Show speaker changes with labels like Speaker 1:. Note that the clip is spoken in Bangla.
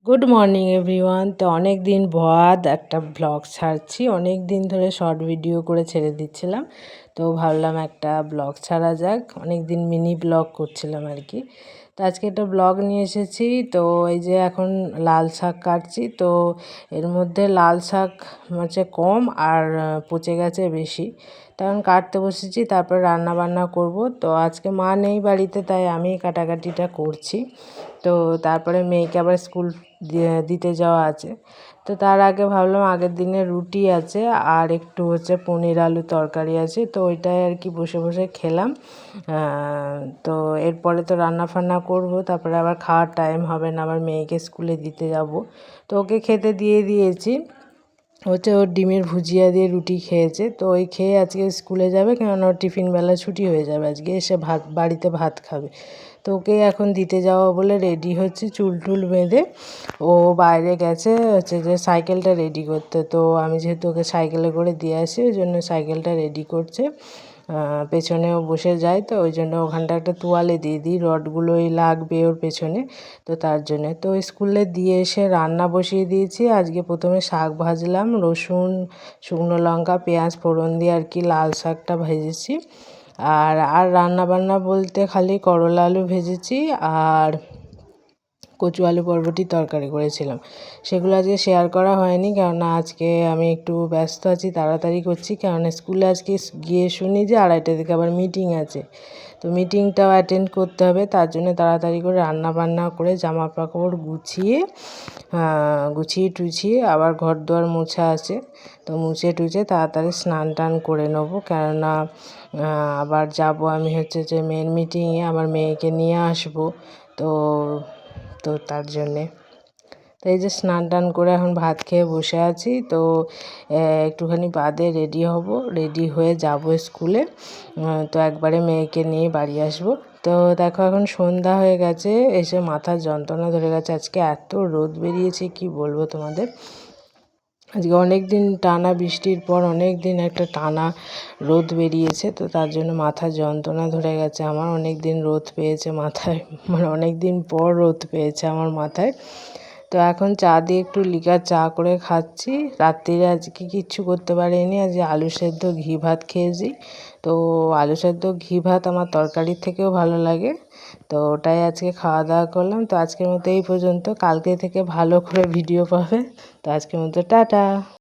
Speaker 1: Good morning everyone. তো অনেক দিন বাদ একটা ব্লগ ছাড়ছি। অনেক দিন ধরে শর্ট ভিডিও করে ছেড়ে দিচ্ছিলাম, তো ভাবলাম একটা ব্লগ ছাড়া যাক। অনেক দিন মিনি ব্লগ করছিলাম আর কি। তো আজকে একটা ব্লগ নিয়ে এসেছি। তো এই যে এখন লাল শাক কাটছি। তো এর মধ্যে লাল শাক হচ্ছে কম আর পচে গেছে বেশি। তখন কাটতে বসেছি, তারপর রান্না বান্না করব। তো আজকে মা নেই বাড়িতে, তাই আমি কাটাকাটিটা করছি। তো তারপরে মেয়েকে আবার স্কুল দিতে যাওয়া আছে। তো তার আগে ভাবলাম আগের দিনে রুটি আছে আর একটু হচ্ছে পনির আলু তরকারি আছে, তো ওইটাই আর কি বসে বসে খেলাম। তো এরপরে তো রান্না ফান্না করব, তারপরে আবার খাওয়ার টাইম হবে না, আবার মেয়েকে স্কুলে দিতে যাব। তো ওকে খেতে দিয়ে দিয়েছি। হচ্ছে ওর ডিমের ভুজিয়া দিয়ে রুটি খেয়েছে, তো ওই খেয়ে আজকে স্কুলে যাবে, কেননা ওর টিফিন বেলা ছুটি হয়ে যাবে আজকে, এসে বাড়িতে ভাত খাবে। তো ওকে এখন দিতে যাওয়া বলে রেডি হচ্ছে, চুল টুল বেঁধে ও বাইরে গেছে হচ্ছে যে সাইকেলটা রেডি করতে। তো আমি যেহেতু ওকে সাইকেলে করে দিয়ে আসি, ওই জন্য সাইকেলটা রেডি করছে। পেছনেও বসে যায়, তো ওই জন্য ওখানটা একটা তোয়ালে দিয়ে দিই, রডগুলোই লাগবে ওর পেছনে। তো তার জন্যে তো স্কুলে দিয়ে এসে রান্না বসিয়ে দিয়েছি। আজকে প্রথমে শাক ভাজলাম, রসুন, শুকনো লঙ্কা, পেঁয়াজ ফোড়ন দিয়ে আর কি লাল শাকটা ভেজেছি। আর রান্না বান্না বলতে খালি করলা আলু ভেজেছি আর কচু আলু বরবটির তরকারি করেছিলাম। সেগুলো আজকে শেয়ার করা হয়নি, কেননা আজকে আমি একটু ব্যস্ত আছি, তাড়াতাড়ি করছি। কেননা স্কুলে আজকে গিয়ে শুনি যে 2:30 থেকে আবার মিটিং আছে। তো মিটিংটাও অ্যাটেন্ড করতে হবে, তার জন্য তাড়াতাড়ি করে রান্না বান্না করে জামা কাপড় গুছিয়ে টুছিয়ে আবার ঘর দুয়ার মোছা আছে। তো মুছে টুছে তাড়াতাড়ি স্নান টান করে নেবো, কেননা আবার যাব আমি হচ্ছে যে মেয়ের মিটিংয়ে, আমার মেয়েকে নিয়ে আসবো। তো তো তার জন্যে তো এই যে স্নান টান করে এখন ভাত খেয়ে বসে আছি। তো একটুখানি বাদে রেডি হব, রেডি হয়ে যাব স্কুলে। তো একবারে মেয়েকে নিয়ে বাড়ি আসব। তো দেখো এখন সন্ধ্যা হয়ে গেছে, এসে মাথার যন্ত্রণা ধরে গেছে। আজকে এত রোদ বেরিয়েছে কি বলবো তোমাদের। আজকে অনেক দিন টানা বৃষ্টির পর অনেক দিন একটা টানা রোদ বেরিয়েছে, তো তার জন্য মাথার যন্ত্রণা ধরে গেছে আমার। অনেক দিন রোদ পেয়েছে মাথায়, মানে অনেক দিন পর রোদ পেয়েছে আমার মাথায়। তো এখন চা দিয়ে একটু লিকার চা করে খাচ্ছি। রাত্রিরে আজকে কিচ্ছু করতে পারিনি, আজকে আলু সেদ্ধ ঘি ভাত খেয়েছি। তো আলু সেদ্ধ ঘি ভাত আমার তরকারির থেকেও ভালো লাগে, তো ওটাই আজকে খাওয়া দাওয়া করলাম। তো আজকের মতো এই পর্যন্ত, কালকে থেকে ভালো করে ভিডিও পাবে। তো আজকের মতো টাটা।